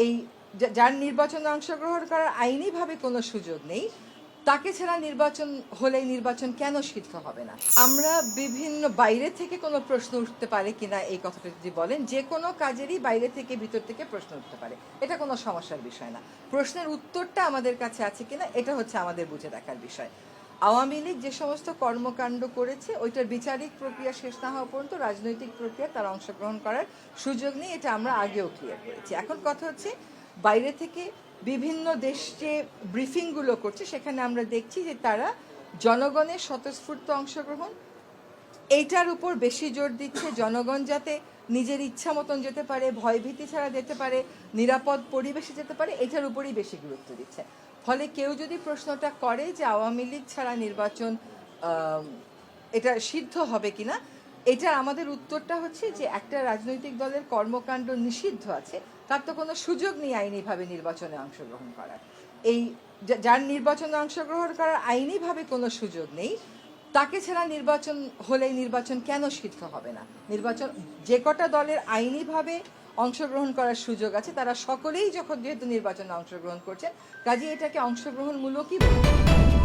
এই যার নির্বাচনে অংশগ্রহণ করার আইনিভাবে কোনো সুযোগ নেই, তাকে ছাড়া নির্বাচন হলে নির্বাচন কেন সিদ্ধ হবে না? আমরা বিভিন্ন বাইরে থেকে কোনো প্রশ্ন উঠতে পারে কিনা এই কথাটা যদি বলেন, যে কোনো কাজেরই বাইরে থেকে ভিতর থেকে প্রশ্ন উঠতে পারে, এটা কোনো সমস্যার বিষয় না। প্রশ্নের উত্তরটা আমাদের কাছে আছে কিনা এটা হচ্ছে আমাদের বুঝে দেখার বিষয়। আওয়ামী লীগ যে সমস্ত কর্মকাণ্ড করেছে ওইটার বিচারিক প্রক্রিয়া শেষ না হওয়া পর্যন্ত রাজনৈতিক প্রক্রিয়া তার অংশগ্রহণ করার সুযোগ নেই, এটা আমরা আগেও ক্লিয়ার করেছি। এখন কথা হচ্ছে বাইরে থেকে বিভিন্ন দেশ যে ব্রিফিংগুলো করছে সেখানে আমরা দেখছি যে তারা জনগণের স্বতঃস্ফূর্ত অংশগ্রহণ এইটার উপর বেশি জোর দিচ্ছে। জনগণ যাতে নিজের ইচ্ছা মতন যেতে পারে, ভয়ভীতি ছাড়া যেতে পারে, নিরাপদ পরিবেশে যেতে পারে, এটার উপরই বেশি গুরুত্ব দিচ্ছে। ফলে কেউ যদি প্রশ্নটা করে যে আওয়ামী লীগ ছাড়া নির্বাচন এটা সিদ্ধ হবে কিনা, এটা আমাদের উত্তরটা হচ্ছে যে একটা রাজনৈতিক দলের কর্মকাণ্ড নিষিদ্ধ আছে, তার তো কোনো সুযোগ নেই আইনিভাবে নির্বাচনে অংশগ্রহণ করার। এই যার নির্বাচনে অংশগ্রহণ করার আইনিভাবে কোনো সুযোগ নেই, তাকে ছাড়া নির্বাচন হলে নির্বাচন কেন সিদ্ধ হবে না? নির্বাচন যে কটা দলের আইনিভাবে অংশগ্রহণ করার সুযোগ আছে তারা সকলেই যখন যেহেতু নির্বাচনে অংশগ্রহণ করছেন, কাজে এটাকে অংশগ্রহণমূলকই বলতে